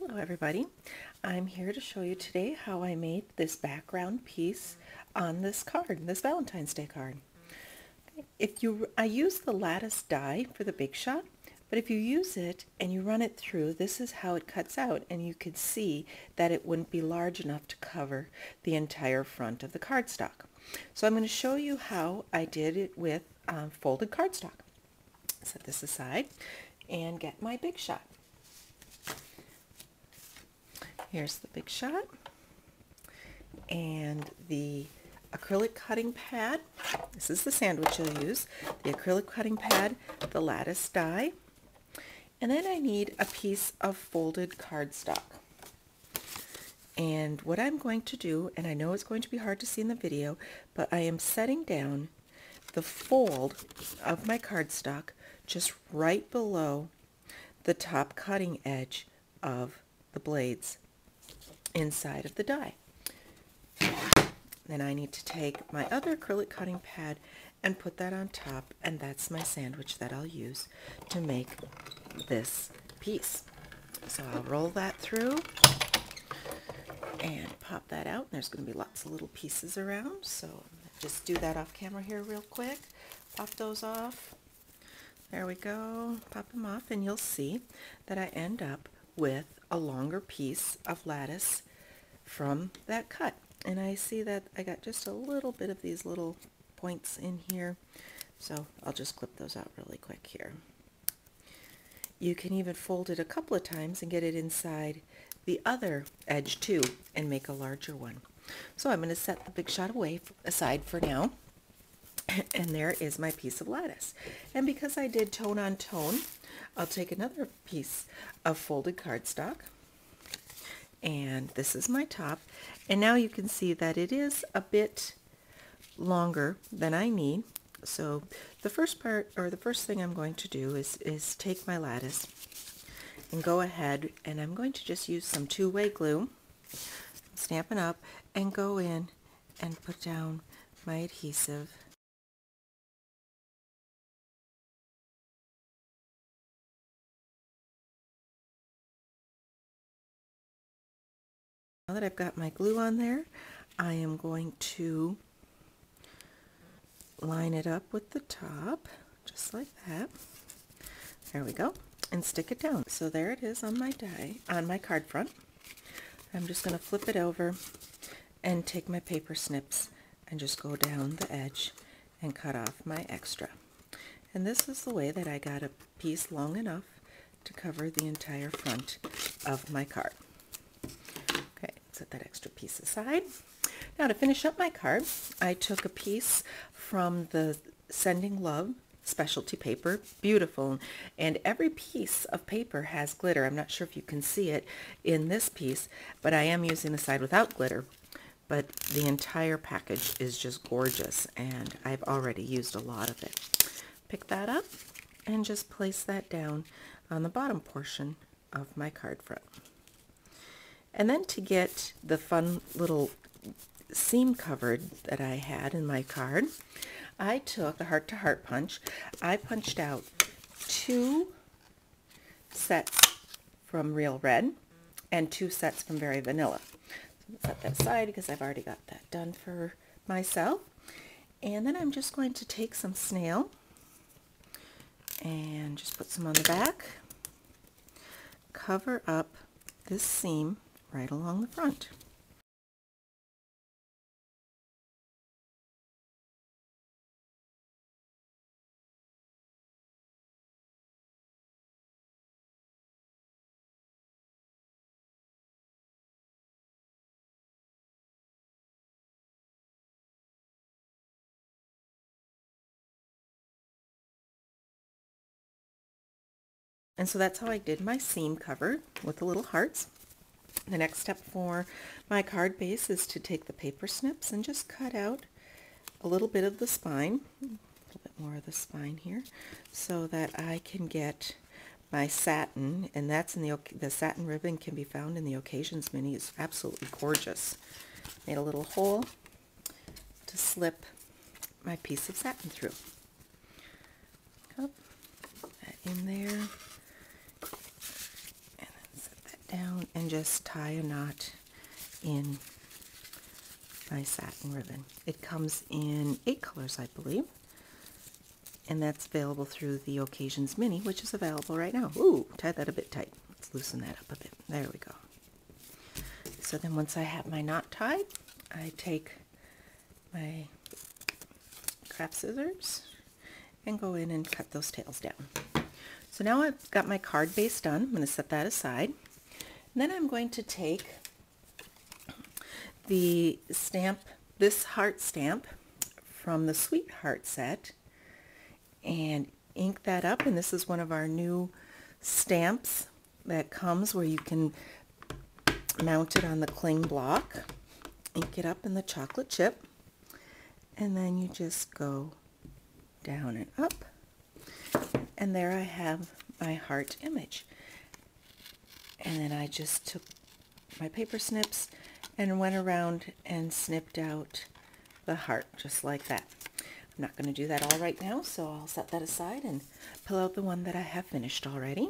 Hello everybody. I'm here to show you today how I made this background piece on this card, this Valentine's Day card. I use the lattice die for the Big Shot, but if you use it and you run it through, this is how it cuts out, and you could see that it wouldn't be large enough to cover the entire front of the cardstock. So I'm going to show you how I did it with folded cardstock. Set this aside and get my Big Shot. Here's the Big Shot and the acrylic cutting pad. This is the sandwich you'll use. The acrylic cutting pad, the lattice die, and then I need a piece of folded cardstock. And what I'm going to do, and I know it's going to be hard to see in the video, but I am setting down the fold of my cardstock just right below the top cutting edge of the blades inside of the die. Then I need to take my other acrylic cutting pad and put that on top, and that's my sandwich that I'll use to make this piece. So I'll roll that through and pop that out. And there's going to be lots of little pieces around, so just do that off camera here real quick. Pop those off. There we go. Pop them off, and you'll see that I end up with a longer piece of lattice from that cut. And I see that I got just a little bit of these little points in here, so I'll just clip those out really quick here. You can even fold it a couple of times and get it inside the other edge too and make a larger one. So I'm going to set the Big Shot aside for now. And there is my piece of lattice. And because I did tone on tone, I'll take another piece of folded cardstock, and this is my top. And now you can see that it is a bit longer than I need. So the first part, or the first thing I'm going to do is take my lattice and go ahead, and I'm going to just use some two-way glue, Stampin' Up, and go in and put down my adhesive. Now that I've got my glue on there, I am going to line it up with the top, just like that. There we go, and stick it down. So there it is on my die, on my card front. I'm just going to flip it over and take my paper snips and just go down the edge and cut off my extra. And this is the way that I got a piece long enough to cover the entire front of my card. Okay, set that extra piece aside. Now to finish up my card, I took a piece from the Sending Love specialty paper, beautiful, and every piece of paper has glitter. I'm not sure if you can see it in this piece, but I am using the side without glitter. But the entire package is just gorgeous, and I've already used a lot of it. Pick that up and just place that down on the bottom portion of my card front. And then to get the fun little seam covered that I had in my card, I took a heart-to-heart punch. I punched out 2 sets from Real Red and 2 sets from Very Vanilla. So set that aside because I've already got that done for myself. And then I'm just going to take some snail and just put some on the back, cover up this seam right along the front. And so that's how I did my seam cover with the little hearts. The next step for my card base is to take the paper snips and just cut out a little bit of the spine, a little bit more of the spine here, so that I can get my satin, and that's in the satin ribbon can be found in the Occasions Mini. It's absolutely gorgeous. Made a little hole to slip my piece of satin through. Put that in there. down and just tie a knot in my satin ribbon. It comes in 8 colors, I believe, and that's available through the Occasions Mini, which is available right now. Ooh, tied that a bit tight. Let's loosen that up a bit. There we go. So then once I have my knot tied, I take my craft scissors and go in and cut those tails down. So now I've got my card base done. I'm going to set that aside. And then I'm going to take the stamp, this heart stamp from the Sweetheart set, and ink that up. And this is one of our new stamps that comes where you can mount it on the cling block. Ink it up in the chocolate chip, and then you just go down and up, and there I have my heart image. And then I just took my paper snips and went around and snipped out the heart just like that. I'm not going to do that all right now, so I'll set that aside and pull out the one that I have finished already.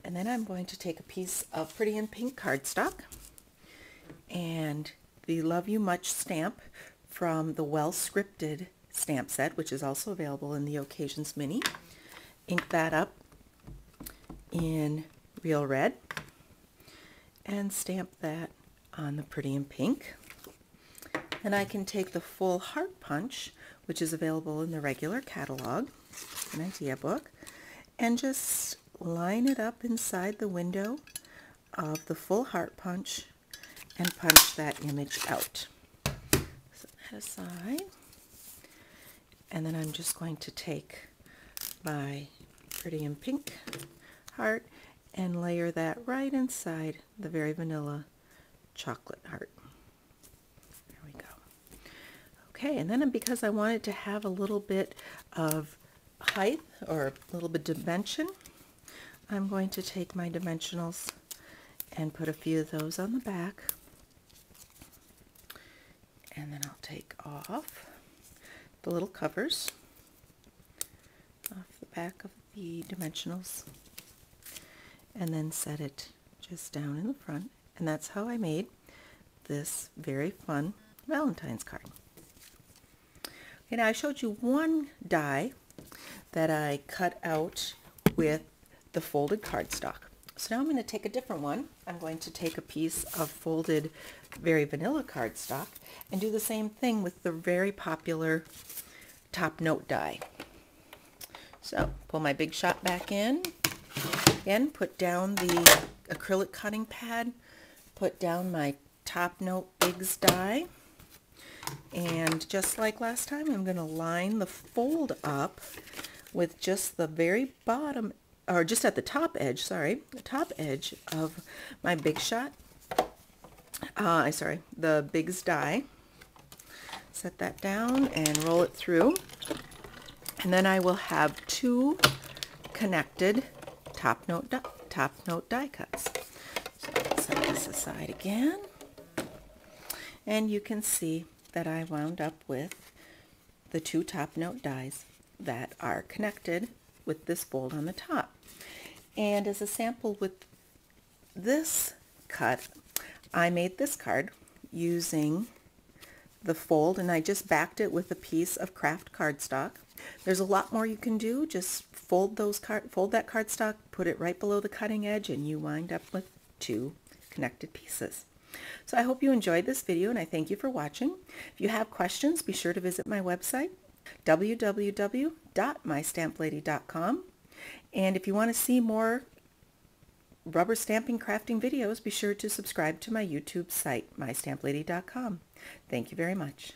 And then I'm going to take a piece of Pretty in Pink cardstock and the Love You Much stamp from the Well Scripted stamp set, which is also available in the Occasions Mini. Ink that up in Real Red and stamp that on the Pretty in Pink. And I can take the full heart punch, which is available in the regular catalog, an idea book, and just line it up inside the window of the full heart punch and punch that image out. Set that aside. And then I'm just going to take my Pretty in Pink heart and layer that right inside the Very Vanilla chocolate heart. There we go. Okay, and then because I wanted to have a little bit of height or a little bit of dimension, I'm going to take my dimensionals and put a few of those on the back. And then I'll take off the little covers off the back of the dimensionals and then set it just down in the front. And that's how I made this very fun Valentine's card. Okay, now I showed you one die that I cut out with the folded cardstock. So now I'm going to take a different one. I'm going to take a piece of folded Very Vanilla cardstock and do the same thing with the very popular Top Note die. So pull my Big Shot back in. Again, put down the acrylic cutting pad, put down my Top Note Bigs die, and just like last time, I'm going to line the fold up with just the very bottom, or just at the top edge, sorry, the top edge of my Big Shot, the Bigs die. Set that down and roll it through, and then I will have 2 connected top note die cuts. So let's set this aside again, and you can see that I wound up with the 2 top note dies that are connected with this fold on the top. And as a sample with this cut, I made this card using the fold, and I just backed it with a piece of craft cardstock. There's a lot more you can do. Just fold that cardstock, put it right below the cutting edge, and you wind up with 2 connected pieces. So I hope you enjoyed this video, and I thank you for watching. If you have questions, be sure to visit my website, www.mystamplady.com. And if you want to see more rubber stamping crafting videos, be sure to subscribe to my YouTube site, mystamplady.com. Thank you very much.